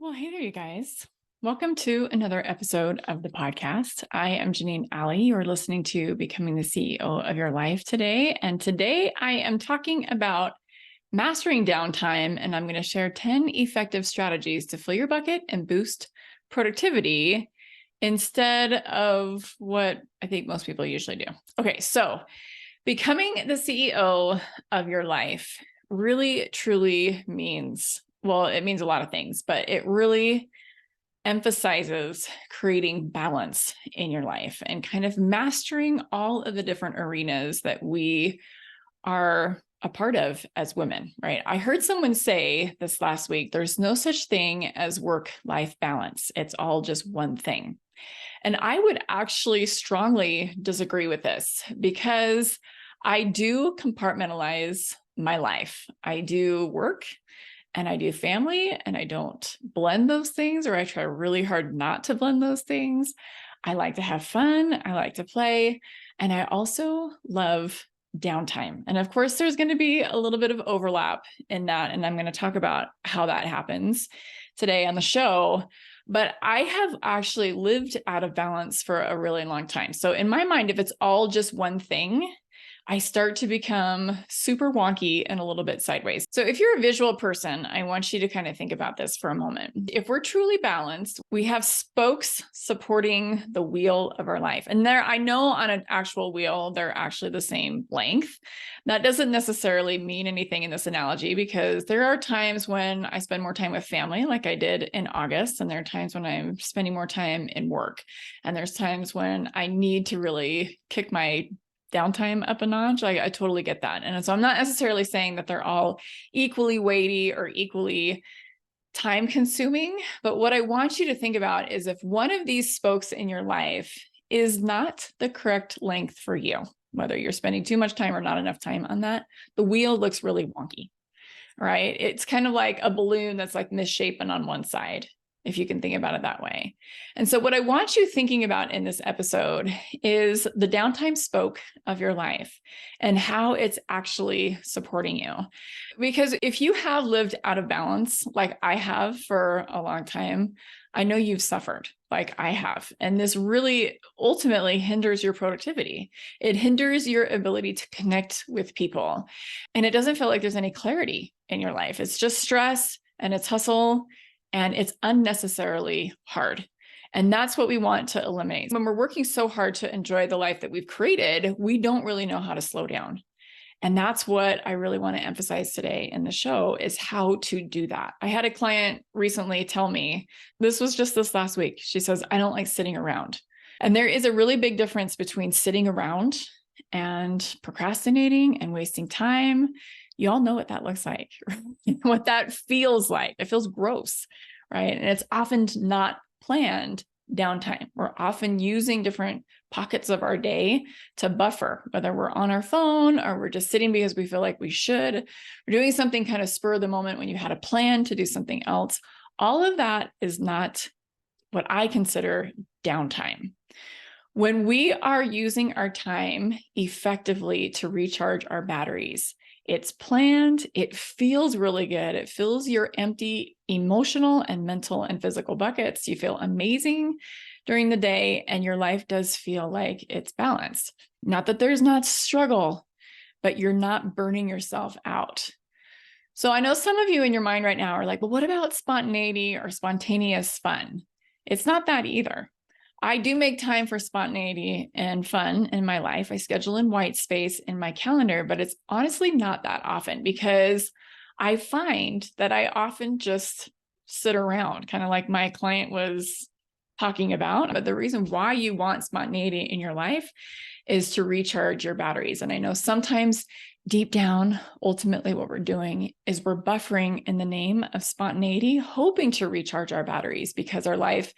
Well, hey there, you guys. Welcome to another episode of the podcast. I am Janeen Ali. You're listening to Becoming the CEO of Your Life today. And today I am talking about mastering downtime, and I'm going to share 10 effective strategies to fill your bucket and boost productivity instead of what I think most people usually do. Okay, so becoming the CEO of your life really, truly means, well, it means a lot of things, but it really emphasizes creating balance in your life and kind of mastering all of the different arenas that we are a part of as women, right? I heard someone say this last week, there's no such thing as work-life balance. It's all just one thing. And I would actually strongly disagree with this because I do compartmentalize my life. I do work and I do family, and I don't blend those things, or I try really hard not to blend those things. I like to have fun. I like to play. And I also love downtime. And of course, there's going to be a little bit of overlap in that. And I'm going to talk about how that happens today on the show. But I have actually lived out of balance for a really long time. So in my mind, if it's all just one thing, I start to become super wonky and a little bit sideways. So if you're a visual person, I want you to kind of think about this for a moment. If we're truly balanced, we have spokes supporting the wheel of our life. And there, I know on an actual wheel, they're actually the same length. That doesn't necessarily mean anything in this analogy because there are times when I spend more time with family, like I did in August, and there are times when I'm spending more time in work. And there's times when I need to really kick my downtime up a notch. I totally get that. And so I'm not necessarily saying that they're all equally weighty or equally time consuming, but what I want you to think about is if one of these spokes in your life is not the correct length for you, whether you're spending too much time or not enough time on that, the wheel looks really wonky, right? It's kind of like a balloon that's like misshapen on one side, if you can think about it that way. And so what I want you thinking about in this episode is the downtime spoke of your life and how it's actually supporting you. Because if you have lived out of balance, like I have for a long time, I know you've suffered like I have. And this really ultimately hinders your productivity. It hinders your ability to connect with people. And it doesn't feel like there's any clarity in your life. It's just stress and it's hustle. And it's unnecessarily hard. And that's what we want to eliminate. When we're working so hard to enjoy the life that we've created, we don't really know how to slow down. And that's what I really want to emphasize today in the show is how to do that. I had a client recently tell me, this was just this last week. She says, I don't like sitting around. And there is a really big difference between sitting around and procrastinating and wasting time. You all know what that looks like, what that feels like. It feels gross, right? And it's often not planned downtime. We're often using different pockets of our day to buffer, whether we're on our phone or we're just sitting because we feel like we should. We're doing something kind of spur of the moment when you had a plan to do something else. All of that is not what I consider downtime. When we are using our time effectively to recharge our batteries, it's planned, it feels really good. It fills your empty emotional and mental and physical buckets. You feel amazing during the day, and your life does feel like it's balanced. Not that there's not struggle, but you're not burning yourself out. So I know some of you in your mind right now are like, well, what about spontaneity or spontaneous fun? It's not that either. I do make time for spontaneity and fun in my life. I schedule in white space in my calendar, but it's honestly not that often because I find that I often just sit around, kind of like my client was talking about. But the reason why you want spontaneity in your life is to recharge your batteries. And I know sometimes deep down, ultimately what we're doing is we're buffering in the name of spontaneity, hoping to recharge our batteries because our life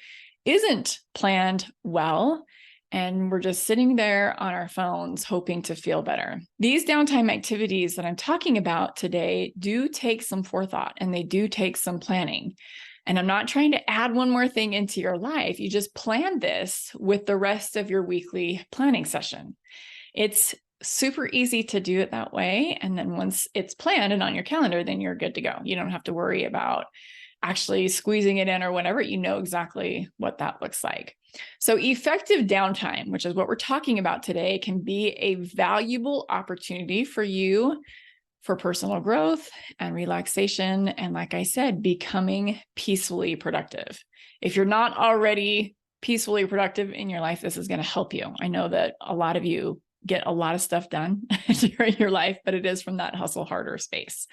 isn't planned well, and we're just sitting there on our phones hoping to feel better. These downtime activities that I'm talking about today do take some forethought and they do take some planning. And I'm not trying to add one more thing into your life. You just plan this with the rest of your weekly planning session. It's super easy to do it that way. And then once it's planned and on your calendar, then you're good to go. You don't have to worry about actually squeezing it in or whatever, you know exactly what that looks like. So effective downtime, which is what we're talking about today, can be a valuable opportunity for you for personal growth and relaxation. And like I said, becoming peacefully productive. If you're not already peacefully productive in your life, this is going to help you. I know that a lot of you get a lot of stuff done during your life, but it is from that hustle harder space.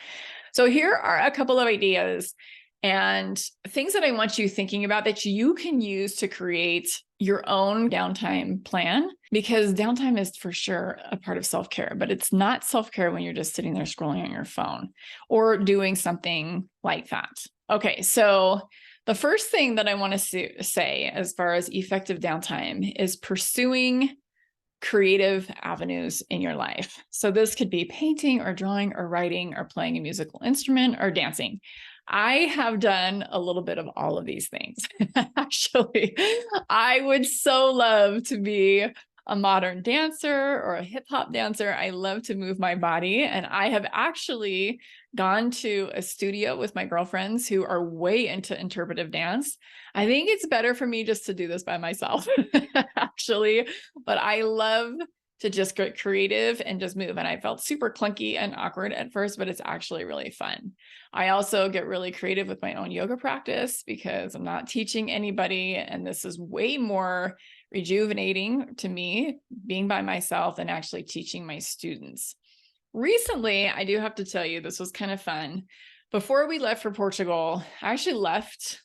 So here are a couple of ideas and things that I want you thinking about that you can use to create your own downtime plan, because downtime is for sure a part of self-care, but it's not self-care when you're just sitting there scrolling on your phone or doing something like that. Okay, so the first thing that I want to say as far as effective downtime is pursuing creative avenues in your life. So this could be painting or drawing or writing or playing a musical instrument or dancing. I have done a little bit of all of these things. Actually, I would so love to be a modern dancer or a hip hop dancer. I love to move my body. And I have actually gone to a studio with my girlfriends who are way into interpretive dance. I think it's better for me just to do this by myself, actually, but I love to just get creative and just move. And I felt super clunky and awkward at first, but it's actually really fun. I also get really creative with my own yoga practice because I'm not teaching anybody. And this is way more rejuvenating to me being by myself and actually teaching my students. Recently, I do have to tell you, this was kind of fun. Before we left for Portugal, I actually left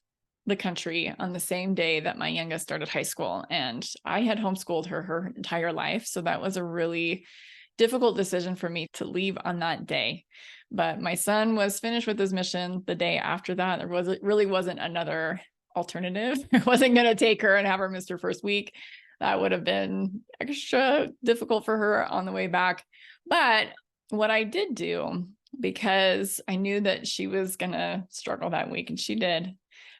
the country on the same day that my youngest started high school. And I had homeschooled her entire life. So that was a really difficult decision for me to leave on that day. But my son was finished with his mission the day after that. There really wasn't another alternative. I wasn't going to take her and have her miss her first week. That would have been extra difficult for her on the way back. But what I did do, because I knew that she was going to struggle that week, and she did,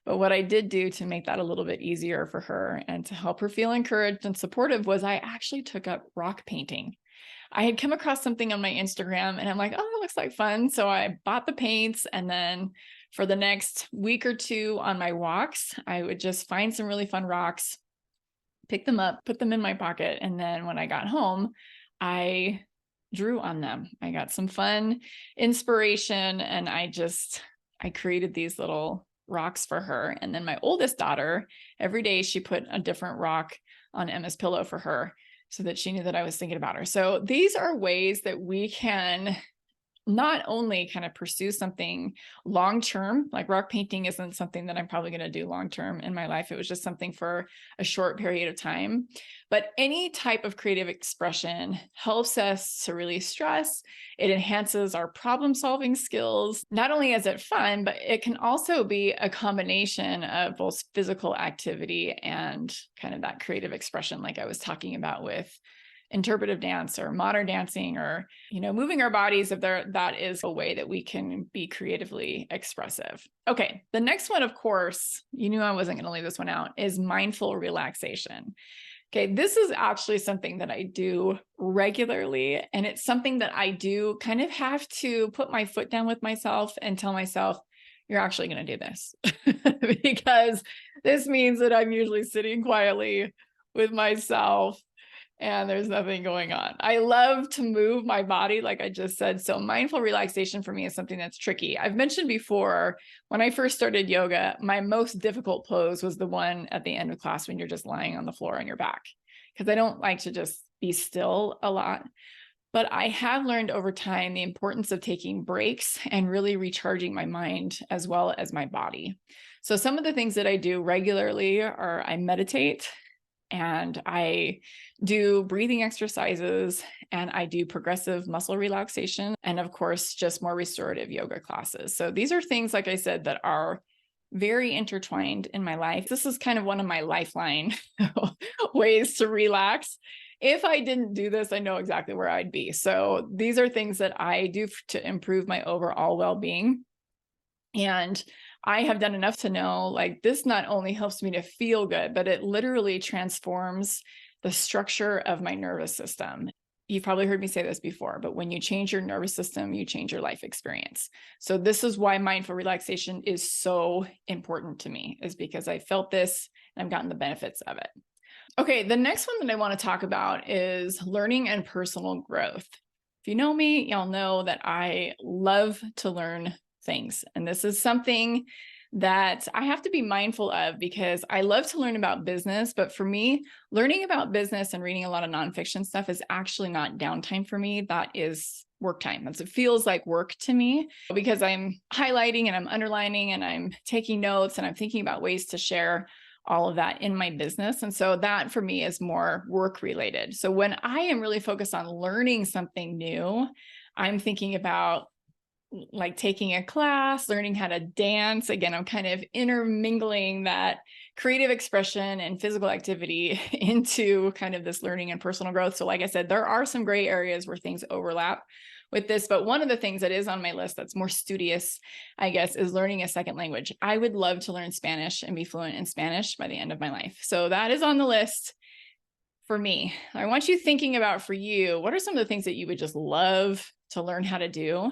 but what I did do to make that a little bit easier for her and to help her feel encouraged and supportive was I actually took up rock painting. I had come across something on my Instagram and I'm like, oh, that looks like fun. So I bought the paints, and then for the next week or two on my walks, I would just find some really fun rocks, pick them up, put them in my pocket. And then when I got home, I drew on them. I got some fun inspiration, and I created these little rocks for her. And then my oldest daughter, every day she put a different rock on Emma's pillow for her so that she knew that I was thinking about her. So these are ways that we can not only kind of pursue something long-term, like rock painting isn't something that I'm probably going to do long-term in my life. It was just something for a short period of time. But any type of creative expression helps us to release stress. It enhances our problem-solving skills. Not only is it fun, but it can also be a combination of both physical activity and kind of that creative expression, like I was talking about with interpretive dance or modern dancing, or moving our bodies. If that is a way that we can be creatively expressive. Okay, the next one, of course, you knew I wasn't going to leave this one out, is mindful relaxation. Okay, this is actually something that I do regularly, and it's something that I do kind of have to put my foot down with myself and tell myself, you're actually going to do this, because this means that I'm usually sitting quietly with myself and there's nothing going on. I love to move my body, like I just said. So mindful relaxation for me is something that's tricky. I've mentioned before, when I first started yoga, my most difficult pose was the one at the end of class when you're just lying on the floor on your back, because I don't like to just be still a lot. But I have learned over time the importance of taking breaks and really recharging my mind as well as my body. So some of the things that I do regularly are I meditate, and I do breathing exercises, and I do progressive muscle relaxation, and of course, just more restorative yoga classes. So these are things, like I said, that are very intertwined in my life. This is kind of one of my lifeline ways to relax. If I didn't do this, I know exactly where I'd be. So these are things that I do to improve my overall well-being. And I have done enough to know, like, this not only helps me to feel good, but it literally transforms the structure of my nervous system. you've probably heard me say this before, but when you change your nervous system, you change your life experience. So this is why mindful relaxation is so important to me, is because I felt this and I've gotten the benefits of it. Okay, the next one that I want to talk about is learning and personal growth. If you know me, y'all know that I love to learn things. And this is something that I have to be mindful of because I love to learn about business. But for me, learning about business and reading a lot of nonfiction stuff is actually not downtime for me. That is work time. It feels like work to me because I'm highlighting and I'm underlining and I'm taking notes and I'm thinking about ways to share all of that in my business. And so that for me is more work related. So when I am really focused on learning something new, I'm thinking about like taking a class, learning how to dance. Again, I'm kind of intermingling that creative expression and physical activity into kind of this learning and personal growth. So like I said, there are some gray areas where things overlap with this, but one of the things that is on my list that's more studious, I guess, is learning a second language. I would love to learn Spanish and be fluent in Spanish by the end of my life. So that is on the list for me. I want you thinking about, for you, what are some of the things that you would just love to learn how to do?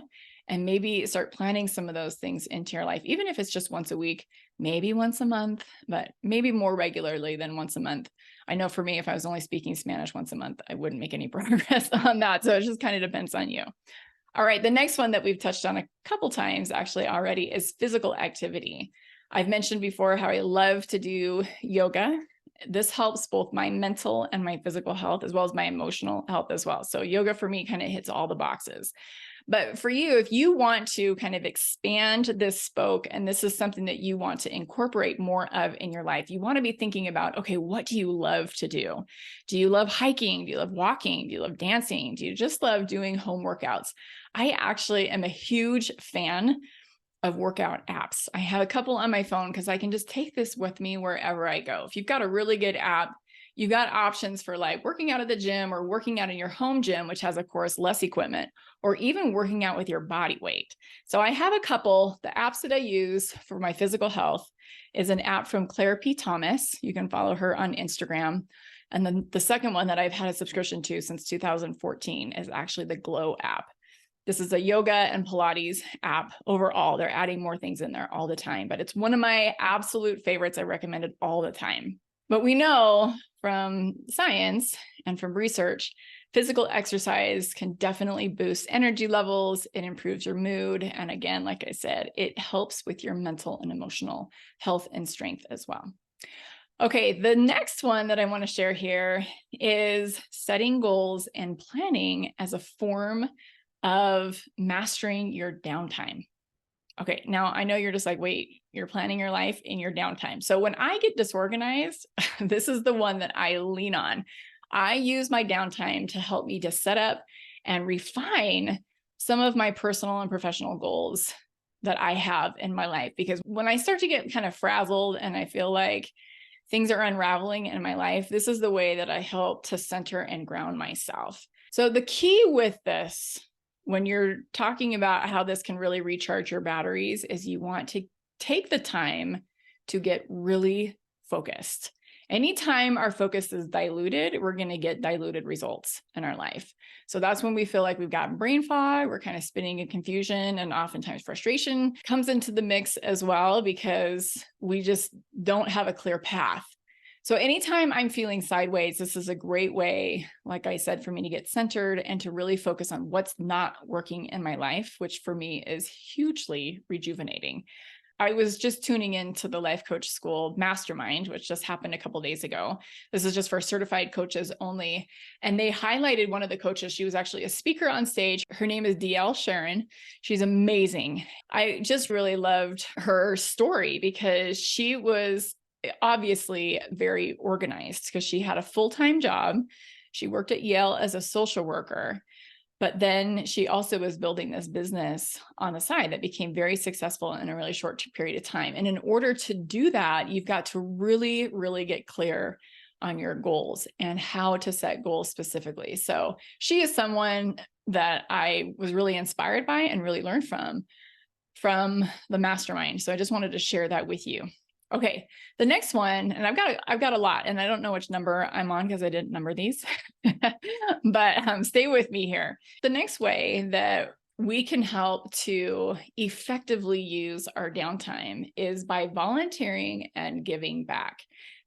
And maybe start planning some of those things into your life, even if it's just once a week, maybe once a month, but maybe more regularly than once a month. I know for me, if I was only speaking Spanish once a month, I wouldn't make any progress on that. So it just kind of depends on you. All right, the next one that we've touched on a couple times actually already is physical activity. I've mentioned before how I love to do yoga. This helps both my mental and my physical health, as well as my emotional health as well. So yoga for me kind of hits all the boxes. But for you, if you want to kind of expand this spoke, and this is something that you want to incorporate more of in your life, you want to be thinking about, okay, what do you love to do? Do you love hiking? Do you love walking? Do you love dancing? Do you just love doing home workouts? I actually am a huge fan of workout apps. I have a couple on my phone because I can just take this with me wherever I go. If you've got a really good app, you've got options for like working out at the gym or working out in your home gym, which has, of course, less equipment, or even working out with your body weight. So I have a couple. The apps that I use for my physical health is an app from Claire P. Thomas. You can follow her on Instagram. And then the second one that I've had a subscription to since 2014 is actually the Glow app. This is a yoga and Pilates app. Overall, they're adding more things in there all the time, but it's one of my absolute favorites. I recommend it all the time. But we know from science and from research, physical exercise can definitely boost energy levels. It improves your mood. And again, like I said, it helps with your mental and emotional health and strength as well. Okay, the next one that I want to share here is setting goals and planning as a form of mastering your downtime. Okay, now I know you're just like, wait, you're planning your life in your downtime. So when I get disorganized, this is the one that I lean on. I use my downtime to help me to set up and refine some of my personal and professional goals that I have in my life. Because when I start to get kind of frazzled and I feel like things are unraveling in my life, this is the way that I help to center and ground myself. So the key with this, when you're talking about how this can really recharge your batteries, is you want to take the time to get really focused. Anytime our focus is diluted, we're going to get diluted results in our life. So that's when we feel like we've got brain fog, we're kind of spinning in confusion, and oftentimes frustration comes into the mix as well because we just don't have a clear path. So anytime I'm feeling sideways, this is a great way, like I said, for me to get centered and to really focus on what's not working in my life, which for me is hugely rejuvenating. I was just tuning into the Life Coach School Mastermind, which just happened a couple of days ago. This is just for certified coaches only. And they highlighted one of the coaches. She was actually a speaker on stage. Her name is DL Sharon. She's amazing. I just really loved her story because she was obviously very organized because she had a full-time job. She worked at Yale as a social worker. But then she also was building this business on the side that became very successful in a really short period of time. And in order to do that, you've got to really, really get clear on your goals and how to set goals specifically. So she is someone that I was really inspired by and really learned from the mastermind. So I just wanted to share that with you. Okay, the next one, and I've got a lot, and I don't know which number I'm on because I didn't number these, but stay with me here. The next way that we can help to effectively use our downtime is by volunteering and giving back.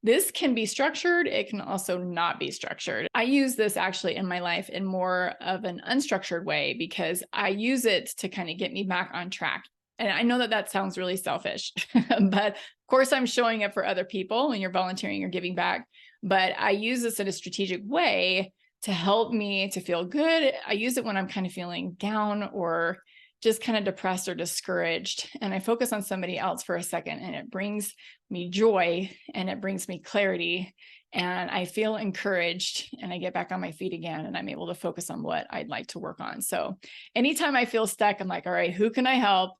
This can be structured. It can also not be structured. I use this actually in my life in more of an unstructured way because I use it to kind of get me back on track. And I know that that sounds really selfish, but of course I'm showing up for other people when you're volunteering or giving back. But I use this in a strategic way to help me to feel good. I use it when I'm kind of feeling down or just kind of depressed or discouraged. And I focus on somebody else for a second, and it brings me joy and it brings me clarity. And I feel encouraged and I get back on my feet again and I'm able to focus on what I'd like to work on. So anytime I feel stuck, I'm like, all right, who can I help?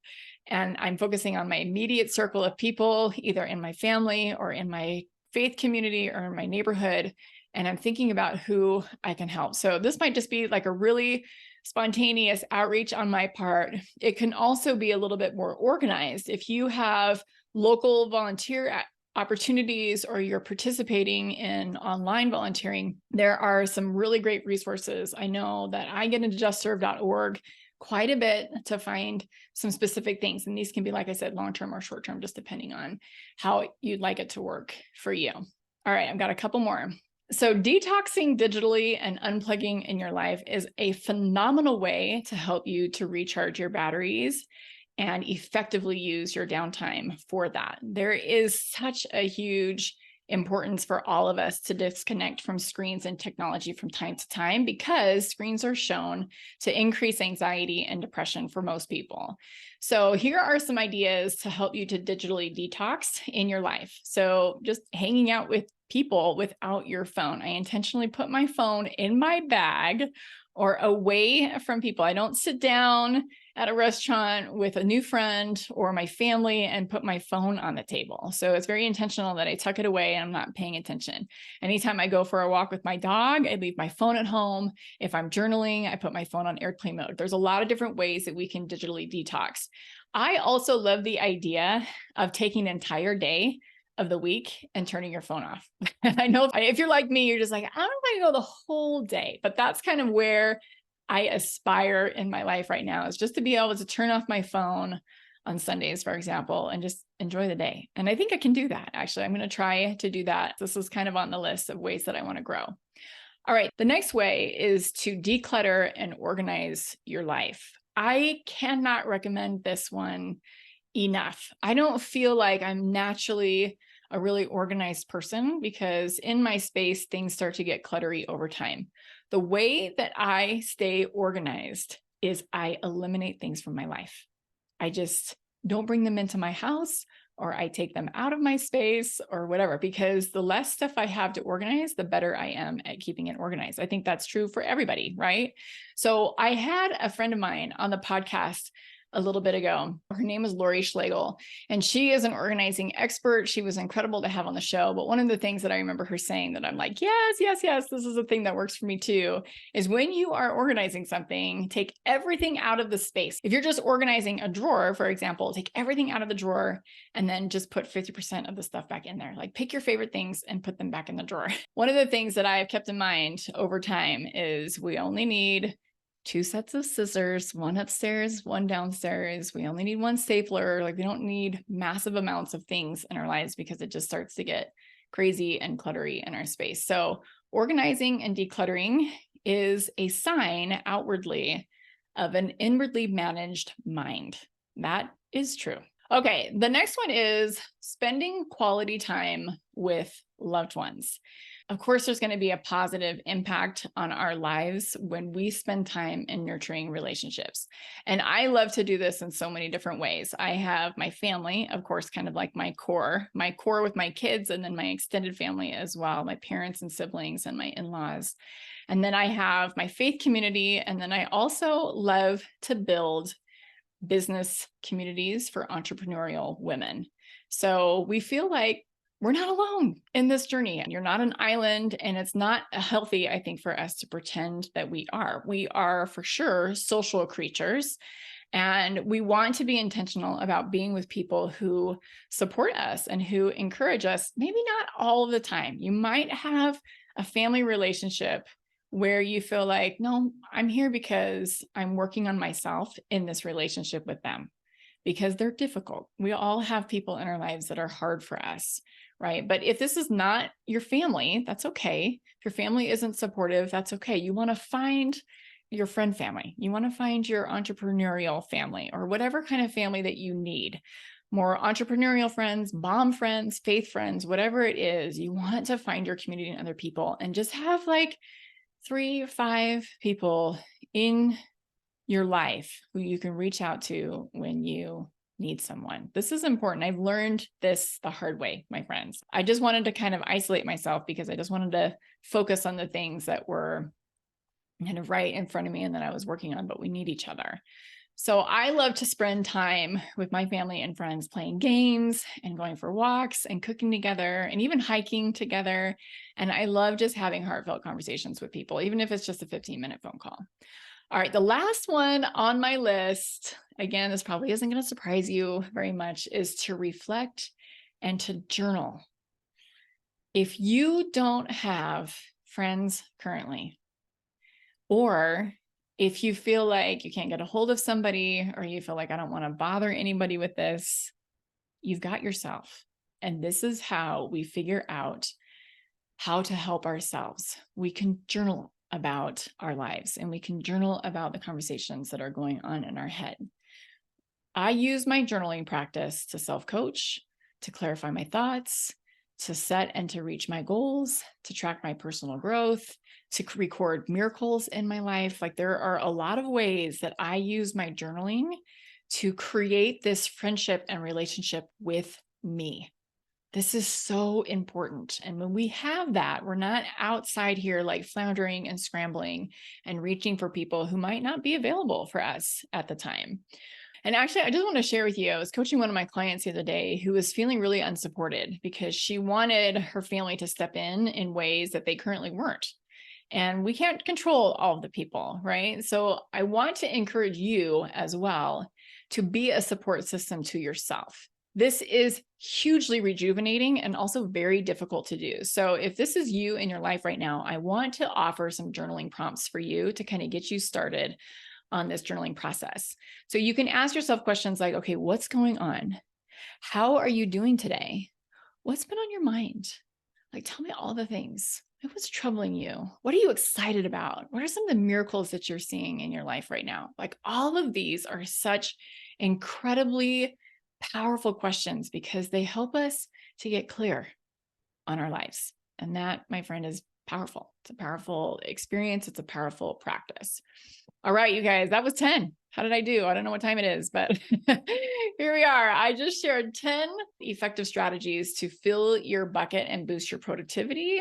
And I'm focusing on my immediate circle of people, either in my family or in my faith community or in my neighborhood. And I'm thinking about who I can help. So this might just be like a really spontaneous outreach on my part. It can also be a little bit more organized. If you have local volunteer opportunities or you're participating in online volunteering, there are some really great resources. I know that I get into justserve.org quite a bit to find some specific things. And these can be, like I said, long-term or short-term, just depending on how you'd like it to work for you. All right, I've got a couple more. So detoxing digitally and unplugging in your life is a phenomenal way to help you to recharge your batteries and effectively use your downtime for that. There is such a huge importance for all of us to disconnect from screens and technology from time to time because screens are shown to increase anxiety and depression for most people. So here are some ideas to help you to digitally detox in your life. So just hanging out with people without your phone. I intentionally put my phone in my bag or away from people. I don't sit down at a restaurant with a new friend or my family and put my phone on the table. So it's very intentional that I tuck it away and I'm not paying attention. Anytime I go for a walk with my dog, I leave my phone at home. If I'm journaling, I put my phone on airplane mode. There's a lot of different ways that we can digitally detox. I also love the idea of taking an entire day of the week and turning your phone off. I know if you're like me, you're just like, I don't know if I can go the whole day, but that's kind of where I aspire in my life right now, is just to be able to turn off my phone on Sundays, for example, and just enjoy the day. And I think I can do that. Actually, I'm going to try to do that. This is kind of on the list of ways that I want to grow. All right. The next way is to declutter and organize your life. I cannot recommend this one enough. I don't feel like I'm naturally a really organized person because in my space, things start to get cluttery over time. The way that I stay organized is I eliminate things from my life. I just don't bring them into my house, or I take them out of my space or whatever, because the less stuff I have to organize, the better I am at keeping it organized. I think that's true for everybody, right? So I had a friend of mine on the podcast a little bit ago. Her name is Lori Schlegel, and she is an organizing expert. She was incredible to have on the show. But one of the things that I remember her saying that I'm like, yes, this is a thing that works for me too, is when you are organizing something, take everything out of the space. If you're just organizing a drawer, for example, take everything out of the drawer and then just put 50% of the stuff back in there. Like pick your favorite things and put them back in the drawer. One of the things that I've kept in mind over time is we only need 2 sets of scissors, one upstairs, one downstairs. We only need one stapler. Like we don't need massive amounts of things in our lives because it just starts to get crazy and cluttery in our space. So organizing and decluttering is a sign outwardly of an inwardly managed mind. That is true. Okay, the next one is spending quality time with loved ones. Of course, there's going to be a positive impact on our lives when we spend time in nurturing relationships. And I love to do this in so many different ways. I have my family, of course, kind of like my core with my kids, and then my extended family as well, my parents and siblings and my in-laws. And then I have my faith community. And then I also love to build business communities for entrepreneurial women. So we feel like we're not alone in this journey. You're not an island, and it's not healthy, I think, for us to pretend that we are. We are for sure social creatures. And we want to be intentional about being with people who support us and who encourage us, maybe not all of the time. You might have a family relationship where you feel like, no, I'm here because I'm working on myself in this relationship with them because they're difficult. We all have people in our lives that are hard for us, right? But if this is not your family, that's okay. If your family isn't supportive, that's okay. You want to find your friend family. You want to find your entrepreneurial family or whatever kind of family that you need. More entrepreneurial friends, mom friends, faith friends, whatever it is, you want to find your community and other people and just have like 3 or 5 people in your life who you can reach out to when you need someone. This is important. I've learned this the hard way, my friends. I just wanted to kind of isolate myself because I just wanted to focus on the things that were kind of right in front of me and that I was working on, but we need each other. So I love to spend time with my family and friends playing games and going for walks and cooking together and even hiking together. And I love just having heartfelt conversations with people, even if it's just a 15-minute phone call. All right, the last one on my list, again, this probably isn't going to surprise you very much, is to reflect and to journal. If you don't have friends currently, or if you feel like you can't get a hold of somebody, or you feel like I don't want to bother anybody with this, you've got yourself. And this is how we figure out how to help ourselves. We can journal about our lives and we can journal about the conversations that are going on in our head. I use my journaling practice to self-coach, to clarify my thoughts, to set and to reach my goals, to track my personal growth, to record miracles in my life. Like there are a lot of ways that I use my journaling to create this friendship and relationship with me. This is so important. And when we have that, we're not outside here like floundering and scrambling and reaching for people who might not be available for us at the time. And actually, I just want to share with you, I was coaching one of my clients the other day who was feeling really unsupported because she wanted her family to step in ways that they currently weren't. And we can't control all of the people, right? So I want to encourage you as well to be a support system to yourself. This is hugely rejuvenating and also very difficult to do. So if this is you in your life right now, I want to offer some journaling prompts for you to kind of get you started on this journaling process. So you can ask yourself questions like, okay, what's going on? How are you doing today? What's been on your mind? Like, tell me all the things. What's troubling you? What are you excited about? What are some of the miracles that you're seeing in your life right now? Like all of these are such incredibly powerful questions because they help us to get clear on our lives. And that, my friend, is powerful. It's a powerful experience. It's a powerful practice. All right, you guys, that was 10. How did I do? I don't know what time it is, but here we are. I just shared 10 effective strategies to fill your bucket and boost your productivity.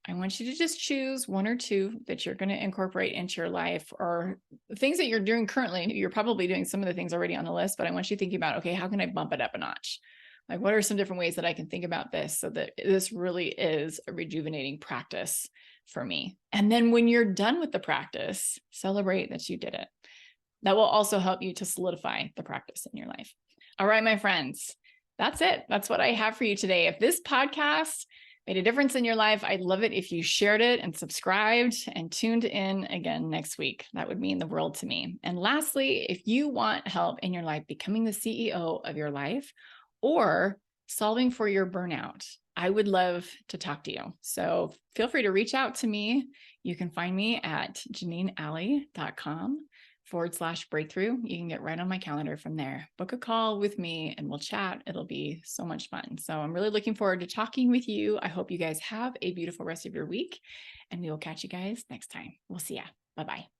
I want you to just choose 1 or 2 that you're going to incorporate into your life, or things that you're doing currently. You're probably doing some of the things already on the list, but I want you thinking about, okay, how can I bump it up a notch? Like, what are some different ways that I can think about this so that this really is a rejuvenating practice for me? And then when you're done with the practice, celebrate that you did it. That will also help you to solidify the practice in your life. All right, my friends, that's it. That's what I have for you today. If this podcast made a difference in your life, I'd love it if you shared it and subscribed and tuned in again next week. That would mean the world to me. And lastly, if you want help in your life becoming the CEO of your life or solving for your burnout, I would love to talk to you. So feel free to reach out to me. You can find me at janeenalley.com/breakthrough. You can get right on my calendar from there. Book a call with me and we'll chat. It'll be so much fun. So I'm really looking forward to talking with you. I hope you guys have a beautiful rest of your week and we will catch you guys next time. We'll see ya. Bye-bye.